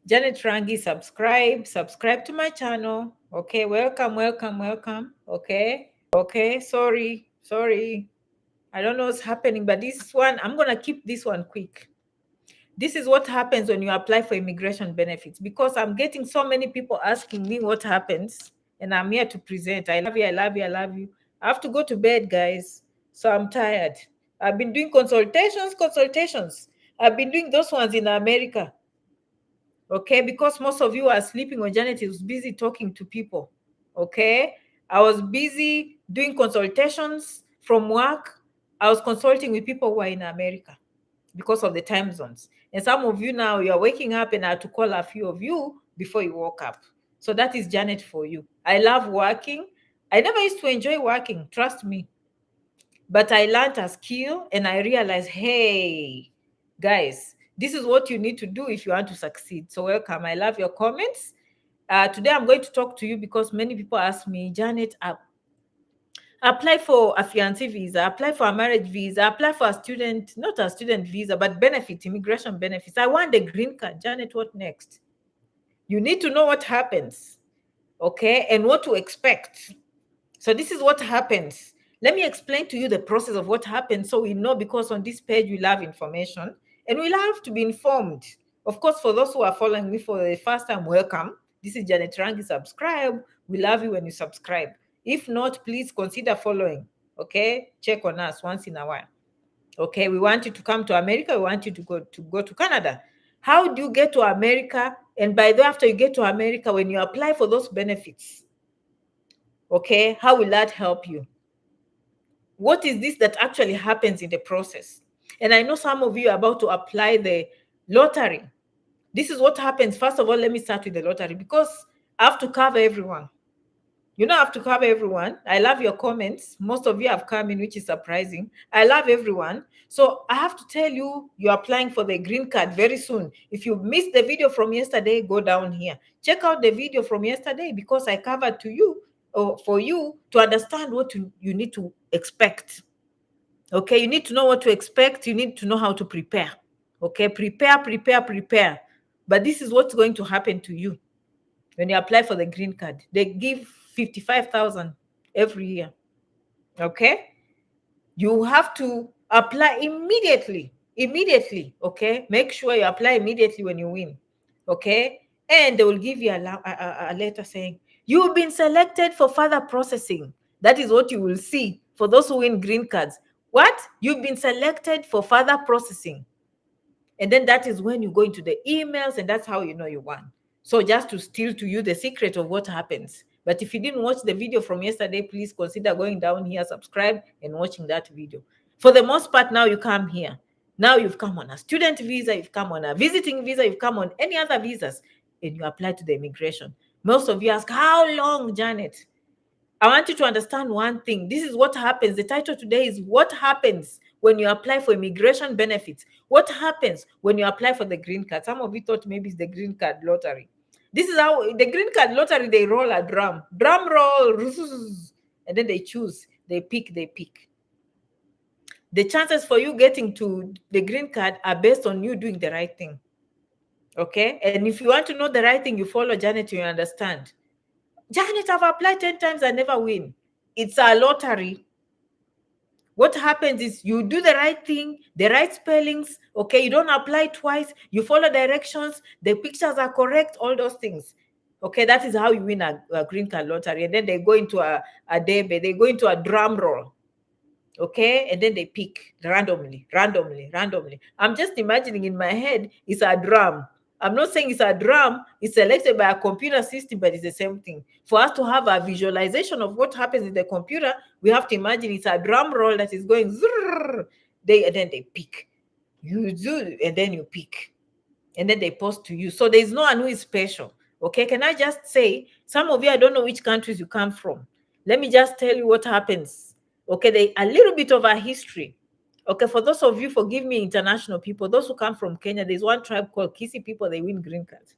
Janet Rangi, subscribe to my channel. Okay, welcome. Okay, sorry. I don't know what's happening, but this one, I'm gonna keep this one quick. This is what happens when you apply for immigration benefits, because I'm getting so many people asking me what happens, and I'm here to present. I love you. I have to go to bed, guys, so I'm tired. I've been doing consultations. I've been doing those ones in America. Okay, because most of you are sleeping when Janet is busy talking to people. Okay, I was busy doing consultations from work. I was consulting with people who are in America because of the time zones. And some of you now, you're waking up, and I had to call a few of you before you woke up. So that is Janet for you. I love working. I never used to enjoy working, trust me. But I learned a skill, and I realized, hey, guys, this is what you need to do if you want to succeed. So welcome. I love your comments. Today I'm going to talk to you because many people ask me, Janet, apply for a fiancé visa, apply for a marriage visa, apply for a student, not a student visa, but benefit, immigration benefits. I want the green card. Janet, what next? You need to know what happens, okay, and what to expect. So this is what happens. Let me explain to you the process of what happens so we know, because on this page we love information and we love to be informed. Of course, for those who are following me for the first time, welcome. This is Janet Rangi. Subscribe. We love you when you subscribe. If not, please consider following. Okay, check on us once in a while. Okay, we want you to come to America. We want you to go to Canada. How do you get to America? And by the way, after you get to America, when you apply for those benefits, okay, how will that help you? What is this that actually happens in the process? And I know some of you are about to apply the lottery. This is what happens. First of all, let me start with the lottery, because I have to cover everyone. You know, I have to cover everyone. I love your comments. Most of you have come in, which is surprising. I love everyone. So I have to tell you, you're applying for the green card very soon. If you missed the video from yesterday, go down here. Check out the video from yesterday, because I covered to you, or for you to understand what you need to expect. Okay, you need to know what to expect. You need to know how to prepare. Okay, prepare. But this is what's going to happen to you when you apply for the green card. They give 55,000 every year. Okay, you have to apply immediately. Okay, make sure you apply immediately when you win. Okay, and they will give you a letter saying you've been selected for further processing. That is what you will see for those who win green cards. What? You've been selected for further processing. And then that is when you go into the emails, and that's how you know you won. So just to steal to you the secret of what happens. But if you didn't watch the video from yesterday, please consider going down here, subscribe, and watching that video. For the most part, now you come here. Now you've come on a student visa, you've come on a visiting visa, you've come on any other visas, and you apply to the immigration. Most of you ask, how long, Janet? I want you to understand one thing. This is what happens. The title today is what happens when you apply for immigration benefits. What happens when you apply for the green card? Some of you thought maybe it's the green card lottery. This is how the green card lottery, they roll a drum roll, and then they choose, they pick. The chances for you getting to the green card are based on you doing the right thing. Okay, and if you want to know the right thing, you follow Janet, you understand. Janet, I've applied 10 times, I never win. It's a lottery. What happens is you do the right thing, the right spellings, okay? You don't apply twice, you follow directions, the pictures are correct, all those things. Okay, that is how you win a green card lottery. And then they go into a debe, they go into a drum roll. Okay, and then they pick randomly. I'm just imagining in my head, it's a drum. I'm not saying it's a drum, it's selected by a computer system, but it's the same thing. For us to have a visualization of what happens in the computer, we have to imagine it's a drum roll that is going zrrr, and then they pick. You do, and then you pick. And then they post to you. So there's no one who is special. Okay, can I just say, some of you, I don't know which countries you come from. Let me just tell you what happens. Okay, a little bit of our history. Okay, for those of you, forgive me, international people, those who come from Kenya, there's one tribe called Kisi people, they win green cards.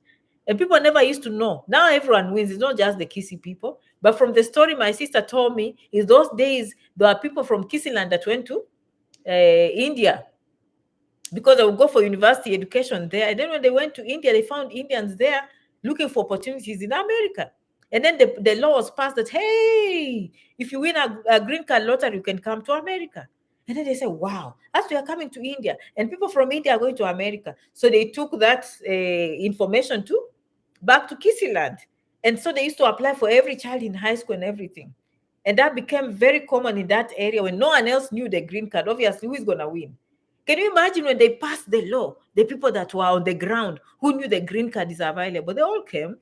And people never used to know. Now everyone wins. It's not just the Kisi people. But from the story my sister told me, is those days, there are people from Kisiland that went to India. because they would go for university education there. And then when they went to India, they found Indians there looking for opportunities in America. And then the law was passed that, hey, if you win a green card lottery, you can come to America. And then they said, wow, as we are coming to India, and people from India are going to America. So they took that information too back to Kisiland. And so they used to apply for every child in high school and everything. And that became very common in that area when no one else knew the green card. Obviously, who is going to win? Can you imagine when they passed the law, the people that were on the ground who knew the green card is available, they all came.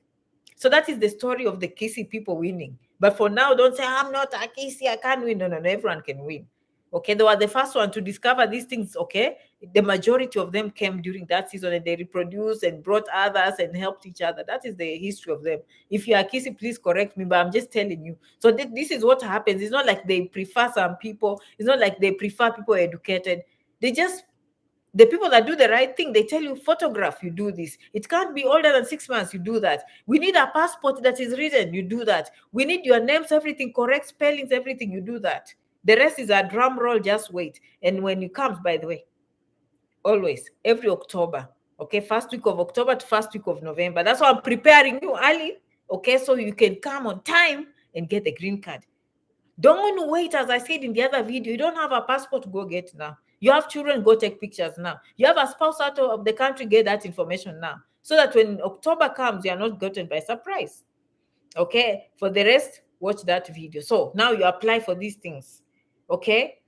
So that is the story of the Kisi people winning. But for now, don't say, I'm not a Kisi, I can't win. No, no, no, everyone can win. Okay, they were the first one to discover these things. Okay, the majority of them came during that season and they reproduced and brought others and helped each other. That is the history of them. If you are Kisi, please correct me, but I'm just telling you. So this is what happens. It's not like they prefer some people, it's not like they prefer people educated. They just, the people that do the right thing, they tell you, photograph, you do this. It can't be older than 6 months, you do that. We need a passport that is written, you do that. We need your names, everything, correct spellings, everything, you do that. The rest is a drum roll, just wait. And when you come, by the way, always, every October, okay, first week of October to first week of November. That's why I'm preparing you early, okay, so you can come on time and get the green card. Don't wait, as I said in the other video, you don't have a passport, go get now. You have children, go take pictures now. You have a spouse out of the country, get that information now. So that when October comes, you are not gotten by surprise. Okay, for the rest, watch that video. So now you apply for these things. Okay,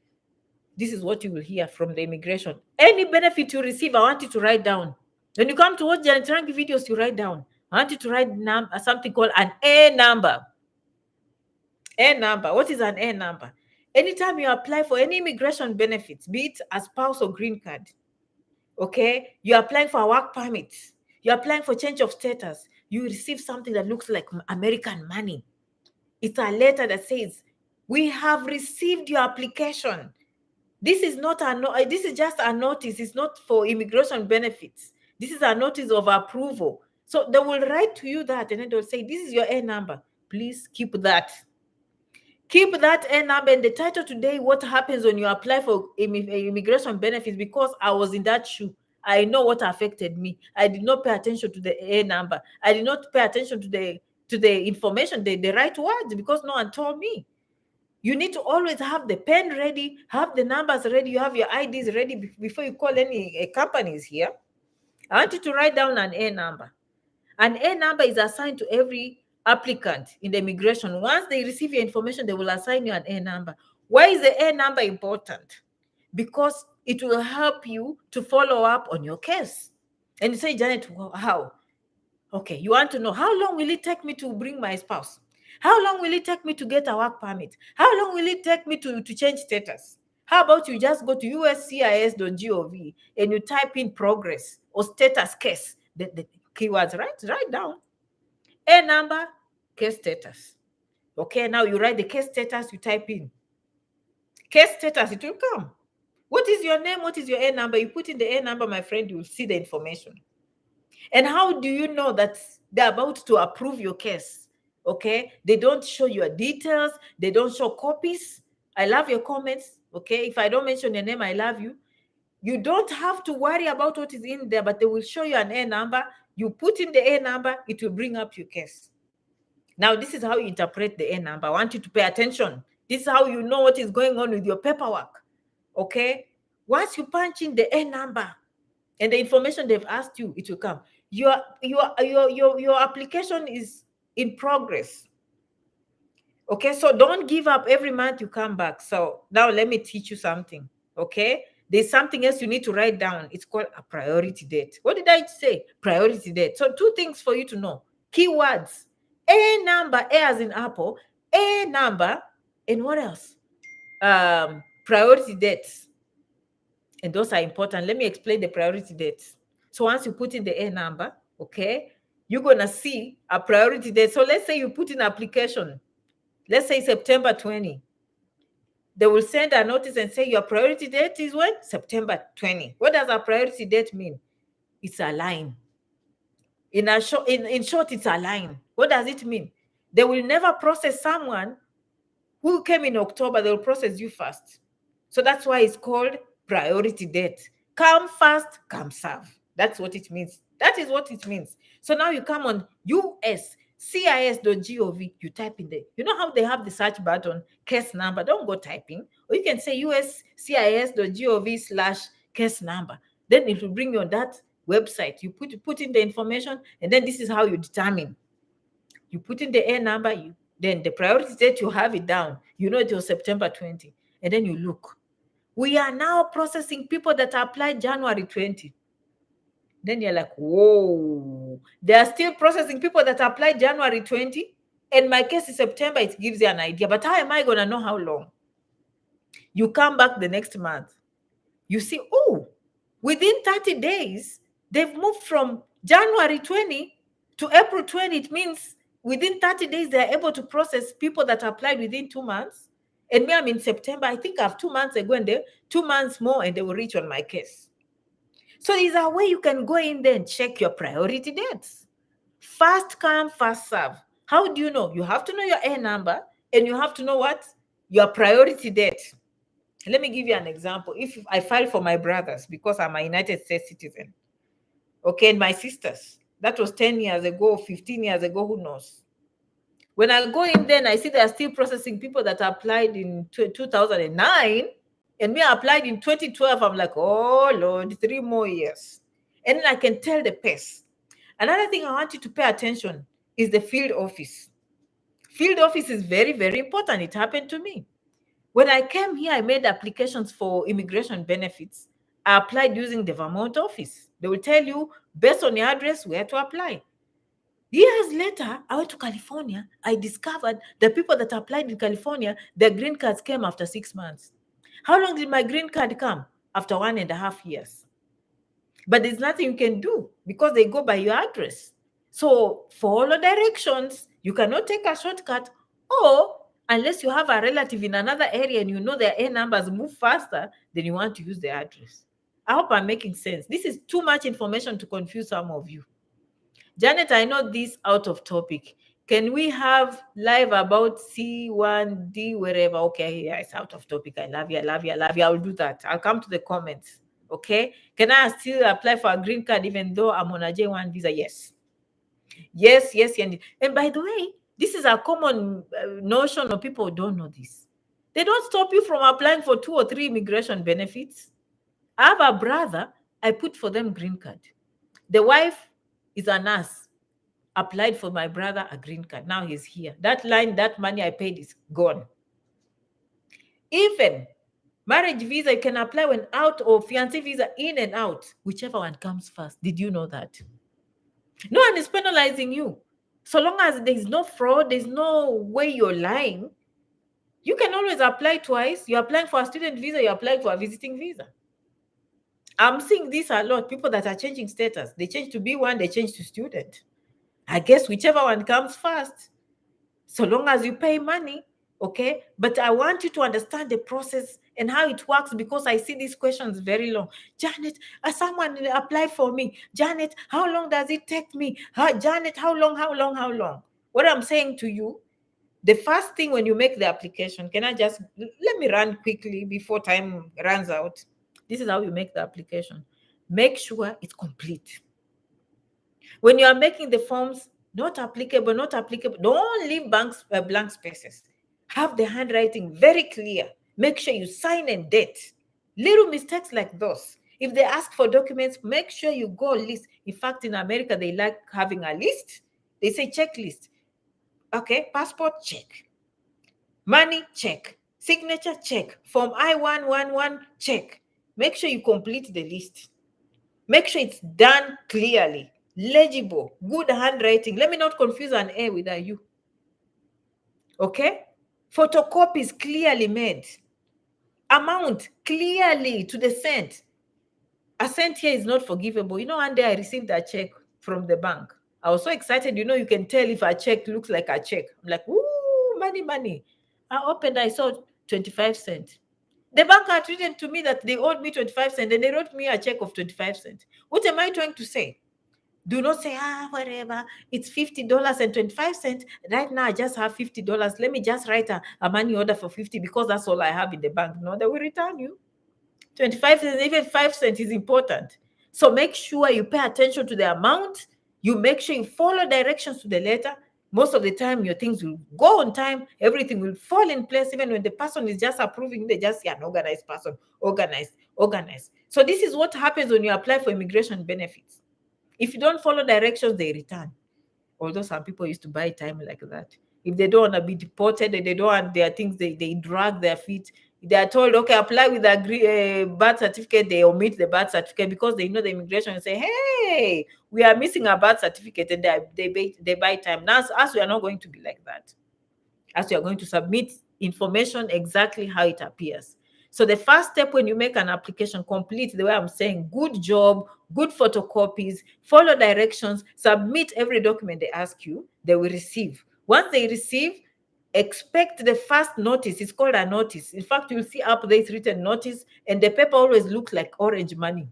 this is what you will hear from the immigration. Any benefit you receive, I want you to write down. When you come to watch the Trangi videos, you write down. I want you to write something called an A number. A number. What is an A number? Anytime you apply for any immigration benefits, be it a spouse or green card, okay, you're applying for a work permit, you're applying for change of status, you receive something that looks like American money. It's a letter that says, we have received your application. This is not this is just a notice. It's not for immigration benefits. This is a notice of approval. So they will write to you that, and then they'll say, this is your A number. Please keep that. Keep that A number. And the title today, what happens when you apply for immigration benefits, because I was in that shoe. I know what affected me. I did not pay attention to the A number. I did not pay attention to the information, the right words, because no one told me. You need to always have the pen ready, have the numbers ready, you have your IDs ready before you call any companies here. I want you to write down an A number. An A number is assigned to every applicant in the immigration. Once they receive your information, they will assign you an A number. Why is the A number important? Because it will help you to follow up on your case. And you say, Janet, how? Okay, you want to know, how long will it take me to bring my spouse? How long will it take me to get a work permit? How long will it take me to change status? How about you just go to uscis.gov and you type in progress or status case, the keywords, right? Write down A number, case status. Okay, now you write the case status, you type in case status, it will come. What is your name? What is your A number? You put in the A number, my friend, you will see the information. And how do you know that they're about to approve your case? Okay, they don't show your details, they don't show copies. I love your comments. Okay, if I don't mention your name, I love you. You don't have to worry about what is in there, but they will show you an A number. You put in the A number, it will bring up your case. Now, this is how you interpret the A number. I want you to pay attention. This is how you know what is going on with your paperwork. Okay, once you punch in the A number and the information they've asked you, it will come. Your application is in progress. Okay, so don't give up. Every month you come back. So now let me teach you something. Okay, there's something else you need to write down. It's called a priority date. What did I say? Priority date. So two things for you to know. Keywords. A number, A as in apple, A number, and what else? Priority dates. And those are important. Let me explain the priority dates. So once you put in the A number, okay, you're going to see a priority date. So let's say you put in application, let's say September 20. They will send a notice and say your priority date is when? September 20. What does a priority date mean? It's a line. In short, it's a line. What does it mean? They will never process someone who came in October. They will process you first. So that's why it's called priority date. Come fast, come serve. That's what it means. That is what it means. So now you come on uscis.gov, you type in there. You know how they have the search button, case number. Don't go typing. Or you can say uscis.gov/case number. Then it will bring you on that website. You put in the information, and then this is how you determine. You put in the A number, then the priority date, you have it down. You know it was September 20. And then you look. We are now processing people that applied January 20. Then you're like, whoa, they are still processing people that applied January 20. And my case is September. It gives you an idea. But how am I going to know how long? You come back the next month. You see, oh, within 30 days, they've moved from January 20 to April 20. It means within 30 days, they're able to process people that applied within 2 months. And me, I'm in September. I think I have 2 months ago, and they 2 months more, and they will reach on my case. So there's a way you can go in there and check your priority dates. Fast come, fast serve. How do you know? You have to know your A number, and you have to know what? Your priority date. Let me give you an example. If I file for my brothers, because I'm a United States citizen, okay, and my sisters, that was 10 years ago, 15 years ago, who knows? When I go in there and I see they're still processing people that applied in 2009, and me applied in 2012, I'm like, oh, Lord, 3 more years. And then I can tell the pace. Another thing I want you to pay attention is the field office. Field office is very, very important. It happened to me. When I came here, I made applications for immigration benefits. I applied using the Vermont office. They will tell you, based on your address, where to apply. Years later, I went to California. I discovered the people that applied in California, their green cards came after 6 months. How long did my green card come? After 1.5 years. But there's nothing you can do because they go by your address. So follow directions. You cannot take a shortcut, or unless you have a relative in another area and you know their A numbers move faster, then you want to use the address. I hope I'm making sense. This is too much information to confuse some of you. Janet, I know this out of topic. Can we have live about C1D wherever? Okay, yeah, it's out of topic. I love you, I love you, I love you. I'll do that. I'll come to the comments. Okay. Can I still apply for a green card even though I'm on a J1 visa? Yes. Yes, yes, and by the way, this is a common notion of people who don't know this. They don't stop you from applying for 2 or 3 immigration benefits. I have a brother, I put for them green card. The wife is a nurse, applied for my brother a green card. Now he's here. That line, that money I paid is gone. Even marriage visa, you can apply when out, or fiancé visa in and out, whichever one comes first. Did you know that? No one is penalizing you. So long as there's no fraud, there's no way you're lying, you can always apply twice. You're applying for a student visa, you're applying for a visiting visa. I'm seeing this a lot. People that are changing status, they change to B1, they change to student. I guess whichever one comes first, so long as you pay money, okay? But I want you to understand the process and how it works, because I see these questions very long. Janet, someone applied for me. Janet, how long does it take me? Janet, how long? What I'm saying to you, the first thing when you make the application, can I just, let me run quickly before time runs out. This is how you make the application. Make sure it's complete. When you are making the forms, not applicable, don't leave blank spaces. Have the handwriting very clear. Make sure you sign and date. Little mistakes like those. If they ask for documents, make sure you go list. In fact, in America, they like having a list. They say checklist. Okay, passport, check. Money, check. Signature, check. Form I-111, check. Make sure you complete the list. Make sure it's done clearly, legible, good handwriting. Let me not confuse an A with a U. Okay? Photocopies clearly made. Amount clearly to the cent. A cent here is not forgivable. You know, one day I received a check from the bank. I was so excited. You know, you can tell if a check looks like a check. I'm like, ooh, money. I opened, I saw 25 cents. The bank had written to me that they owed me 25 cents, and they wrote me a check of 25 cents. What am I trying to say? Do not say, whatever, it's $50 and 25 cents. Right now, I just have $50. Let me just write a money order for 50 because that's all I have in the bank. No, they will return you. 25 cents, even 5 cents is important. So make sure you pay attention to the amount. You make sure you follow directions to the letter. Most of the time, your things will go on time. Everything will fall in place. Even when the person is just approving, they just say an organized person, organized, organized. So this is what happens when you apply for immigration benefits. If you don't follow directions, they return. Although some people used to buy time like that. If they don't want to be deported, they don't want their things, they drag their feet. They are told, okay, apply with a birth certificate. They omit the birth certificate because they know the immigration and say, hey, we are missing a birth certificate, and they buy time. Now, as we are not going to be like that, as you are going to submit information exactly how it appears. So the first step when you make an application, complete the way I'm saying, good job, good photocopies, follow directions, submit every document they ask you, they will receive. Once they receive, expect the first notice. It's called a notice. In fact, you'll see up there it's written notice, and the paper always looks like orange money,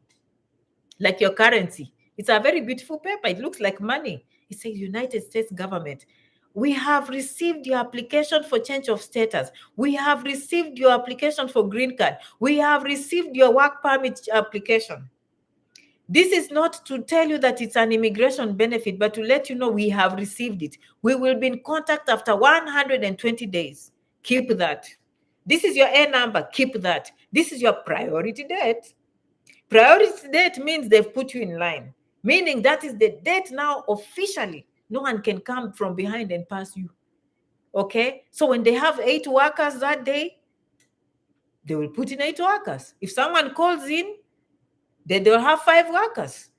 like your currency. It's a very beautiful paper. It looks like money. It says United States government. We have received your application for change of status. We have received your application for green card. We have received your work permit application. This is not to tell you that it's an immigration benefit, but to let you know we have received it. We will be in contact after 120 days. Keep that. This is your A number. Keep that. This is your priority date. Priority date means they've put you in line, meaning that is the date now officially. No one can come from behind and pass you. Okay? So when they have 8 workers that day, they will put in 8 workers. If someone calls in, then they'll have 5 workers.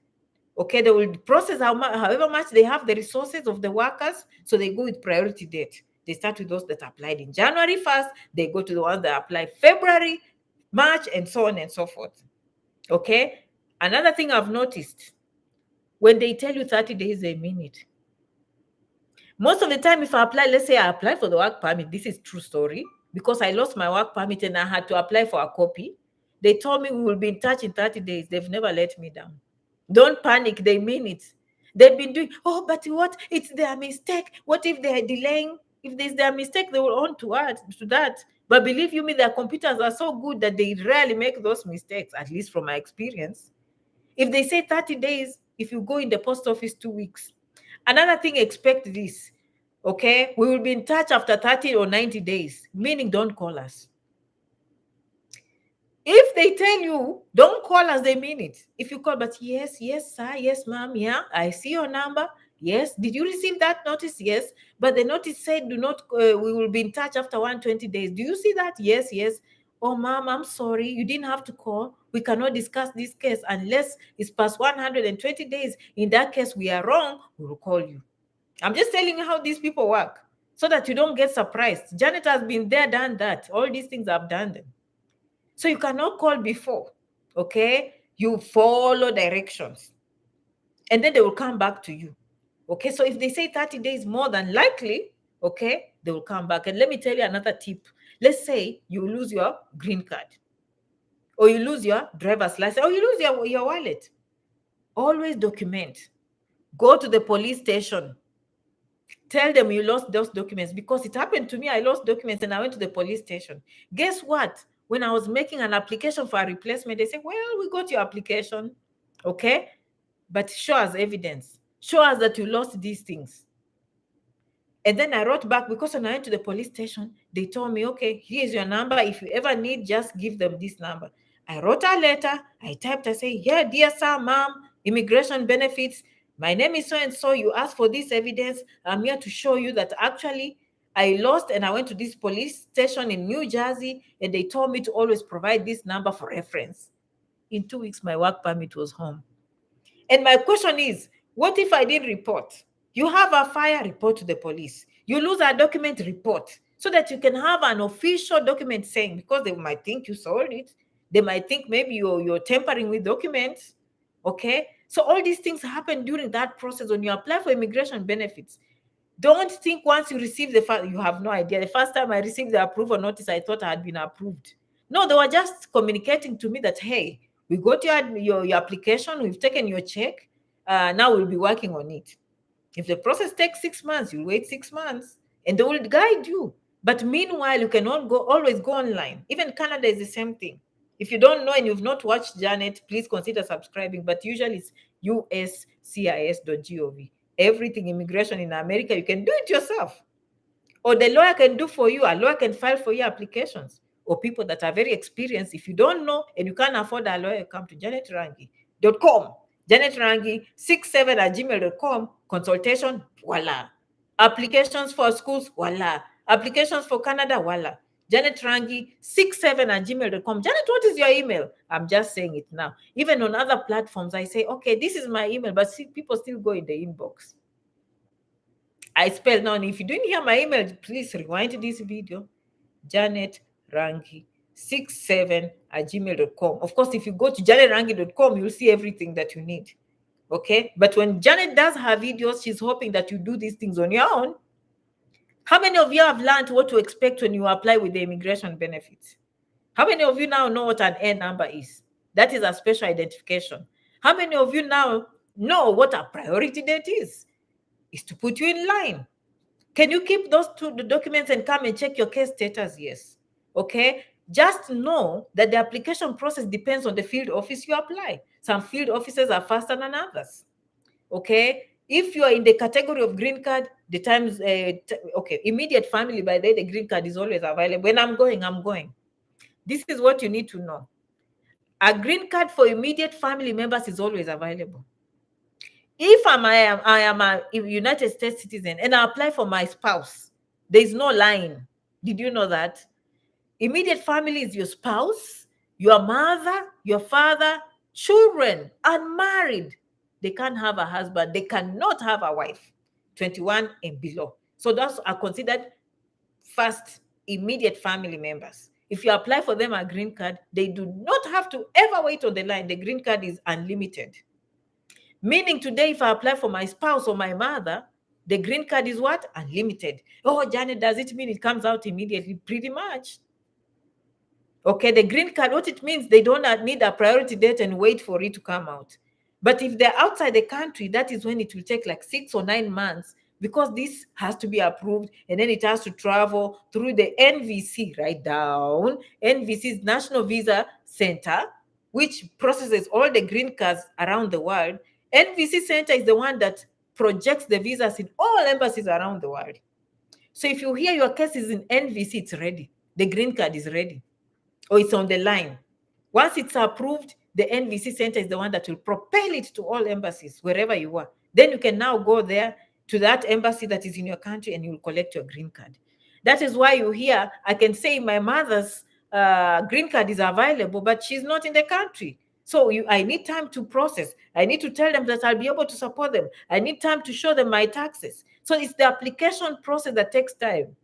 Okay, they will process however much they have the resources of the workers. So they go with priority date. They start with those that applied in January 1st. They go to the ones that apply February, March, and so on and so forth. Okay, another thing I've noticed, when they tell you 30 days, they mean it. Most of the time, if I apply, let's say I apply for the work permit, this is true story, because I lost my work permit and I had to apply for a copy. They told me we will be in touch in 30 days. They've never let me down. Don't panic, they mean it. They've been doing, oh, but what? It's their mistake. What if they are delaying? If there's their mistake, they will own to that. But believe you me, their computers are so good that they rarely make those mistakes, at least from my experience. If they say 30 days, if you go in the post office 2 weeks. Another thing, expect this. Okay, we will be in touch after 30 or 90 days, meaning don't call us. If they tell you, don't call us, they mean it. If you call, but yes, sir, yes, ma'am, yeah, I see your number. Yes, did you receive that notice? Yes, but the notice said, do not, we will be in touch after 120 days. Do you see that? Yes. Oh, ma'am, I'm sorry, you didn't have to call. We cannot discuss this case unless it's past 120 days. In that case, we are wrong, we will call you. I'm just telling you how these people work so that you don't get surprised. Janet has been there, done that. All these things I've done them. So you cannot call before, okay? You follow directions, and then they will come back to you, okay? So if they say 30 days, more than likely, okay, they will come back. And let me tell you another tip. Let's say you lose your green card, or you lose your driver's license, or you lose your wallet. Always document. Go to the police station. Tell them you lost those documents, because it happened to me. I lost documents and I went to the police station. Guess what? When I was making an application for a replacement, they said, well, we got your application, okay? But show us evidence. Show us that you lost these things. And then I wrote back, because when I went to the police station, they told me, okay, here's your number. If you ever need, just give them this number. I wrote a letter. I typed, I say, yeah, dear sir, ma'am, immigration benefits. My name is so-and-so. You asked for this evidence. I'm here to show you that actually I lost, and I went to this police station in New Jersey, and they told me to always provide this number for reference. In 2 weeks, my work permit was home. And my question is, what if I didn't report? You have a fire, report to the police. You lose a document, report, so that you can have an official document saying, because they might think you sold it. They might think maybe you're tampering with documents, okay? So all these things happen during that process when you apply for immigration benefits. Don't think once you receive you have no idea. The first time I received the approval notice, I thought I had been approved. No, they were just communicating to me that, hey, we got your application, we've taken your check, now we'll be working on it. If the process takes 6 months, you wait 6 months, and they will guide you. But meanwhile, you cannot always go online. Even Canada is the same thing. If you don't know and you've not watched Janet, please consider subscribing. But usually it's uscis.gov. Everything immigration in America, you can do it yourself. Or the lawyer can do for you. A lawyer can file for your applications. Or people that are very experienced. If you don't know and you can't afford a lawyer, come to janetrangi.com. janetrangi67@gmail.com. Consultation, voila. Applications for schools, voila. Applications for Canada, voila. janetrangi67@gmail.com. Janet, what is your email? I'm just saying it now. Even on other platforms, I say, okay, this is my email, but people still go in the inbox. I spell now. If you didn't hear my email, please rewind this video. janetrangi67@gmail.com. Of course, if you go to janetrangi.com, you'll see everything that you need. Okay, but when Janet does her videos, she's hoping that you do these things on your own. How many of you have learned what to expect when you apply with the immigration benefits? How many of you now know what an N number is? That is a special identification. How many of you now know what a priority date is? Is to put you in line. Can you keep those two documents and come and check your case status? Yes. Okay. Just know that the application process depends on the field office you apply. Some field offices are faster than others. Okay. If you are in the category of green card, the times, okay, immediate family, by the green card is always available. When I'm going. This is what you need to know. A green card for immediate family members is always available. If I am a United States citizen and I apply for my spouse, there is no line. Did you know that? Immediate family is your spouse, your mother, your father, children, unmarried. They can't have a husband. They cannot have a wife, 21 and below. So those are considered first immediate family members. If you apply for them a green card, they do not have to ever wait on the line. The green card is unlimited. Meaning today, if I apply for my spouse or my mother, the green card is what? Unlimited. Oh, Janet, does it mean it comes out immediately? Pretty much. Okay, the green card, what it means, they don't need a priority date and wait for it to come out. But if they're outside the country, that is when it will take like 6 or 9 months, because this has to be approved and then it has to travel through the NVC, right down. NVC's National Visa Center, which processes all the green cards around the world. NVC Center is the one that projects the visas in all embassies around the world. So if you hear your case is in NVC, it's ready. The green card is ready, or it's on the line. Once it's approved, the NVC Center is the one that will propel it to all embassies, wherever you are. Then you can now go there to that embassy that is in your country and you will collect your green card. That is why you hear, I can say my mother's green card is available, but she's not in the country. So I need time to process. I need to tell them that I'll be able to support them. I need time to show them my taxes. So it's the application process that takes time.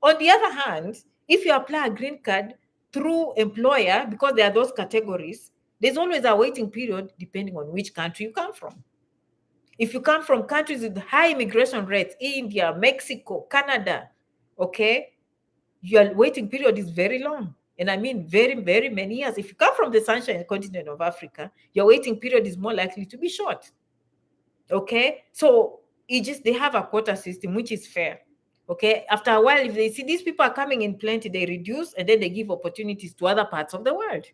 On the other hand, if you apply a green card through employer, because there are those categories, there's always a waiting period depending on which country you come from. If you come from countries with high immigration rates, India, Mexico, Canada, okay, your waiting period is very long. And I mean very, very many years. If you come from the sunshine continent of Africa, your waiting period is more likely to be short. Okay, so they have a quota system, which is fair. Okay, after a while, if they see these people are coming in plenty, they reduce and then they give opportunities to other parts of the world.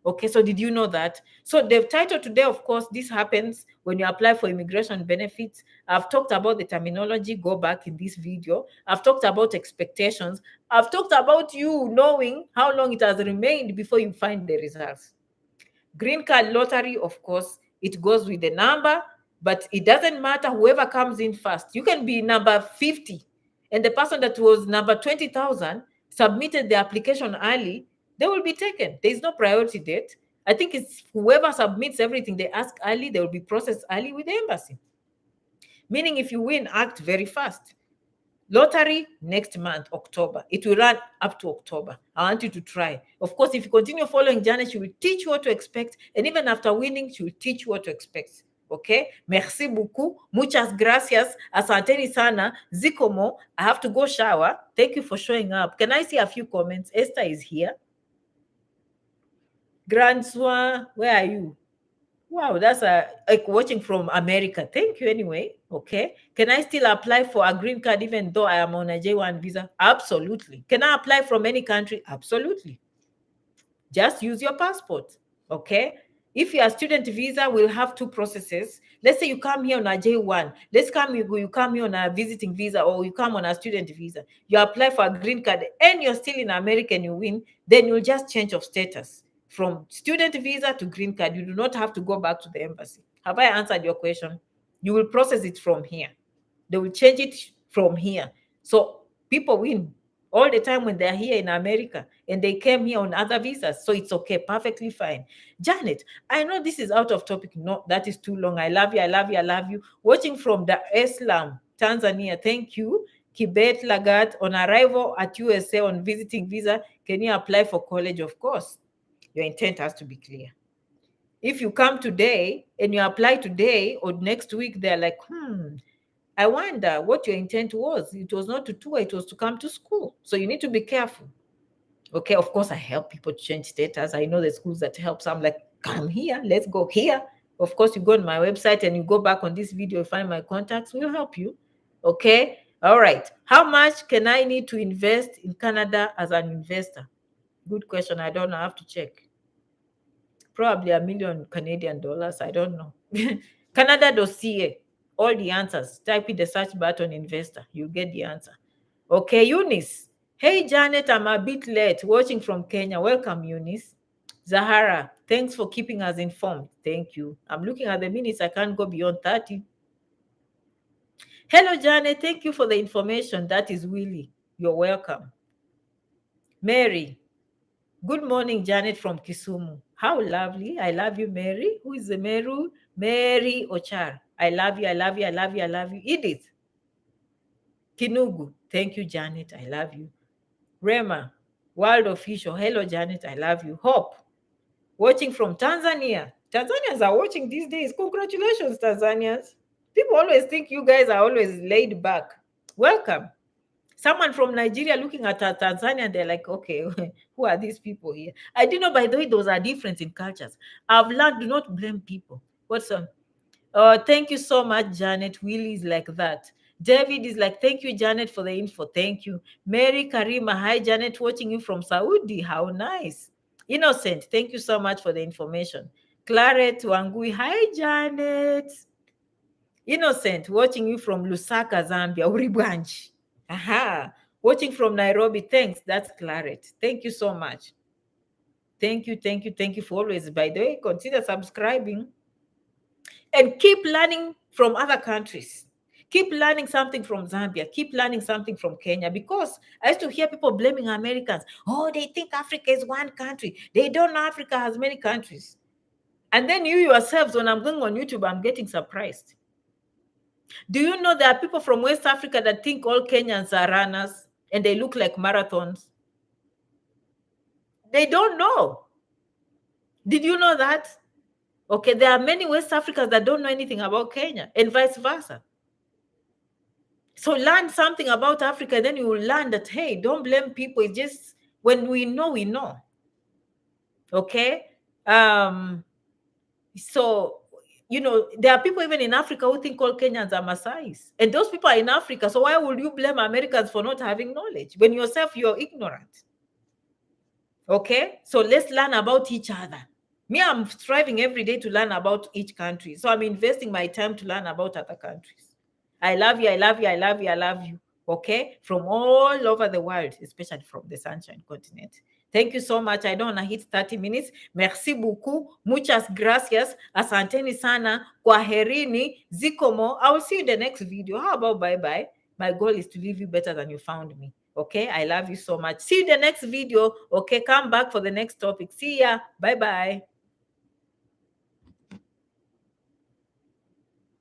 Okay, so did you know that? So the title today, of course, this happens when you apply for immigration benefits. I've talked about the terminology. Go back in this video. I've talked about expectations. I've talked about you knowing how long it has remained before you find the results. Green card lottery, of course, it goes with the number, but it doesn't matter whoever comes in first. You can be number 50, and the person that was number 20,000 submitted the application early, they will be taken. There is no priority date. I think it's whoever submits everything they ask early, they will be processed early with the embassy. Meaning if you win, act very fast. Lottery next month, October. It will run up to October. I want you to try. Of course, if you continue following Janet, she will teach you what to expect. And even after winning, she will teach you what to expect. Okay? Merci beaucoup. Muchas gracias. Asanteni sana. Zikomo. I have to go shower. Thank you for showing up. Can I see a few comments? Esther is here. Grand Swan, where are you? Wow, that's like watching from America. Thank you anyway. Okay. Can I still apply for a green card even though I am on a J1 visa? Absolutely. Can I apply from any country? Absolutely. Just use your passport. Okay. If you are student visa, we'll have two processes. Let's say you come here on a J1. You come here on a visiting visa, or you come on a student visa. You apply for a green card and you're still in America and you win, then you'll just change of status from student visa to green card. You do not have to go back to the embassy. Have I answered your question? You will process it from here. They will change it from here. So people win all the time when they're here in America and they came here on other visas. So it's okay, perfectly fine. Janet, I know this is out of topic. No, that is too long. I love you, I love you, I love you. Watching from Dar es Salaam, Tanzania. Thank you. Kibet Lagat, on arrival at USA on visiting visa, can you apply for college? Of course. Your intent has to be clear. If you come today and you apply today or next week, they're like, I wonder what your intent was. It was not to tour, it was to come to school. So you need to be careful. Okay, of course, I help people change status. I know the schools that help. So I'm like, come here, let's go here. Of course, you go on my website and you go back on this video, find my contacts, we'll help you. Okay, all right. How much can I need to invest in Canada as an investor? Good question. I don't know. I have to check. Probably $1 million Canadian dollars. I don't know. Canada.ca. All the answers. Type in the search button investor. You'll get the answer. Okay, Eunice. Hey, Janet, I'm a bit late. Watching from Kenya. Welcome, Eunice. Zahara, thanks for keeping us informed. Thank you. I'm looking at the minutes. I can't go beyond 30. Hello, Janet. Thank you for the information. That is Willie. You're welcome. Mary. Good morning, Janet from Kisumu. How lovely. I love you, Mary. Who is the Meru? Mary Ochar. I love you, I love you, I love you, I love you. Edith. Kinugu. Thank you, Janet. I love you. Rema. World Official. Hello, Janet. I love you. Hope. Watching from Tanzania. Tanzanians are watching these days. Congratulations, Tanzanians. People always think you guys are always laid back. Welcome. Someone from Nigeria looking at Tanzania, and they're like, okay, who are these people here? I didn't know, by the way, those are different in cultures. I've learned, do not blame people. What's on? Thank you so much, Janet. Willie is like that. David is like, thank you, Janet, for the info. Thank you. Mary Karima, hi, Janet, watching you from Saudi. How nice. Innocent, thank you so much for the information. Claret Wangui, hi, Janet. Innocent, watching you from Lusaka, Zambia. Uribwanji. Aha. Watching from Nairobi. Thanks. That's Claret. Thank you so much. Thank you, thank you, thank you for always. By the way, consider subscribing and keep learning from other countries. Keep learning something from Zambia. Keep learning something from Kenya, because I used to hear people blaming Americans. Oh, they think Africa is one country. They don't know Africa has many countries. And then you yourselves, when I'm going on YouTube, I'm getting surprised. Do you know there are people from West Africa that think all Kenyans are runners and they look like marathons? They don't know. Did you know that? Okay, there are many West Africans that don't know anything about Kenya, and vice versa. So learn something about Africa, then you will learn that, hey, don't blame people. It's just when we know, we know. Okay? So, there are people even in Africa who think all Kenyans are Maasais. And those people are in Africa. So why would you blame Americans for not having knowledge when yourself you're ignorant? Okay? So let's learn about each other. Me, I'm striving every day to learn about each country. So I'm investing my time to learn about other countries. I love you, I love you, I love you, I love you. Okay? From all over the world, especially from the Sunshine Continent. Thank you so much. I don't want to hit 30 minutes. Merci beaucoup. Muchas gracias. Asanteni sana. Kwaherini. Zikomo. I will see you in the next video. How about bye-bye? My goal is to leave you better than you found me. Okay? I love you so much. See you in the next video. Okay? Come back for the next topic. See ya. Bye-bye.